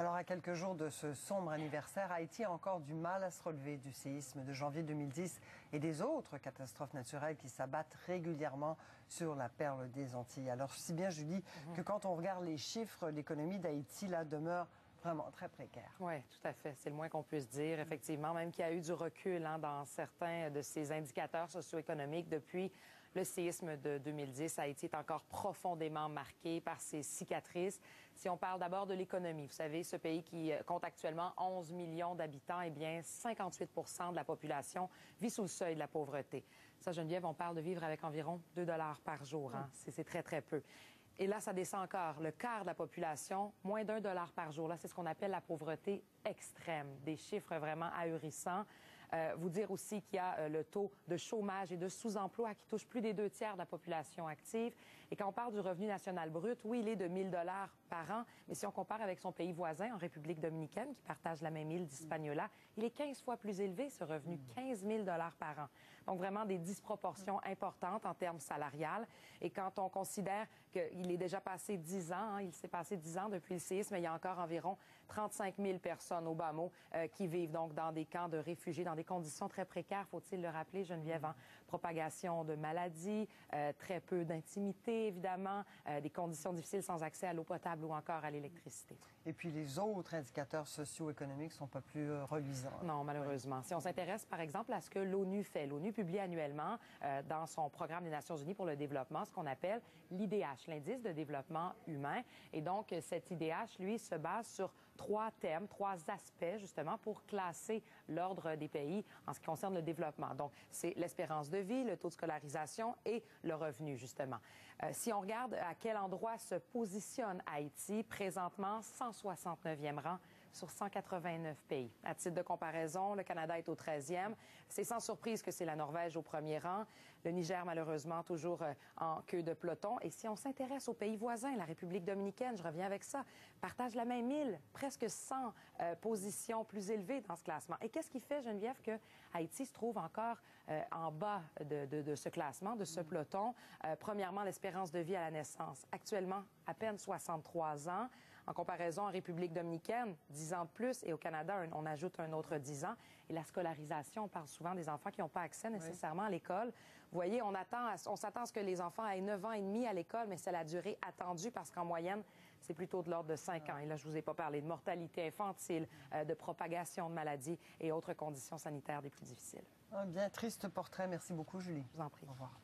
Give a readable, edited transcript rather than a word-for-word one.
Alors, à quelques jours de ce sombre anniversaire, Haïti a encore du mal à se relever du séisme de janvier 2010 et des autres catastrophes naturelles qui s'abattent régulièrement sur la perle des Antilles. Alors, si bien, Julie, que quand on regarde les chiffres, l'économie d'Haïti, là, demeure vraiment très précaire. Oui, tout à fait. C'est le moins qu'on puisse dire, effectivement, même qu'il y a eu du recul dans certains de ces indicateurs socio-économiques depuis le séisme de 2010. Haïti est encore profondément marqué par ses cicatrices. Si on parle d'abord de l'économie, vous savez, ce pays qui compte actuellement 11 millions d'habitants, eh bien, 58 de la population vit sous le seuil de la pauvreté. Ça, Geneviève, on parle de vivre avec environ 2 $ par jour. Hein? C'est très, très peu. Et là, ça descend encore. Le quart de la population, moins d'1 $ par jour. Là, c'est ce qu'on appelle la pauvreté extrême. Des chiffres vraiment ahurissants. Vous dire aussi qu'il y a le taux de chômage et de sous-emploi qui touche plus des 2 tiers de la population active. Et quand on parle du revenu national brut, oui, il est de 1 000 $ par an, mais si on compare avec son pays voisin, en République dominicaine, qui partage la même île d'Hispaniola, il est 15 fois plus élevé, ce revenu, 15 000 $ par an. Donc, vraiment des disproportions importantes en termes salariales. Et quand on considère qu'il est déjà passé 10 ans, il s'est passé 10 ans depuis le séisme, il y a encore environ 35 000 personnes au bas mot qui vivent donc dans des camps de réfugiés, dans des conditions très précaires, faut-il le rappeler, Geneviève, propagation de maladies, très peu d'intimité, évidemment, des conditions difficiles sans accès à l'eau potable ou encore à l'électricité. Et puis, les autres indicateurs socio-économiques ne sont pas plus reluisants. Non, malheureusement. Oui. Si on s'intéresse, par exemple, à ce que l'ONU fait, l'ONU publie annuellement dans son programme des Nations unies pour le développement ce qu'on appelle l'IDH, l'indice de développement humain. Et donc, cet IDH, lui, se base sur 3 thèmes, 3 aspects, justement, pour classer l'ordre des pays en ce qui concerne le développement. Donc, c'est l'espérance de vie, le taux de scolarisation et le revenu, justement. Si on regarde à quel endroit se positionne Haïti, présentement, 169e rang sur 189 pays. À titre de comparaison, le Canada est au 13e. C'est sans surprise que c'est la Norvège au premier rang. Le Niger, malheureusement, toujours en queue de peloton. Et si on s'intéresse aux pays voisins, la République dominicaine, je reviens avec ça, partage la même île, presque 100 positions plus élevées dans ce classement. Et qu'est-ce qui fait, Geneviève, que Haïti se trouve encore en bas de ce classement, de ce peloton? Premièrement, l'espérance de vie à la naissance. Actuellement, à peine 63 ans. En comparaison en République dominicaine, 10 ans de plus. Et au Canada, on ajoute un autre 10 ans. Et la scolarisation, on parle souvent des enfants qui n'ont pas accès nécessairement à l'école. Vous voyez, on s'attend à ce que les enfants aient 9 ans et demi à l'école, mais c'est la durée attendue parce qu'en moyenne, c'est plutôt de l'ordre de 5 ans. Et là, je vous ai pas parlé de mortalité infantile, de propagation de maladies et autres conditions sanitaires des plus difficiles. Un bien triste portrait. Merci beaucoup, Julie. Je vous en prie. Au revoir.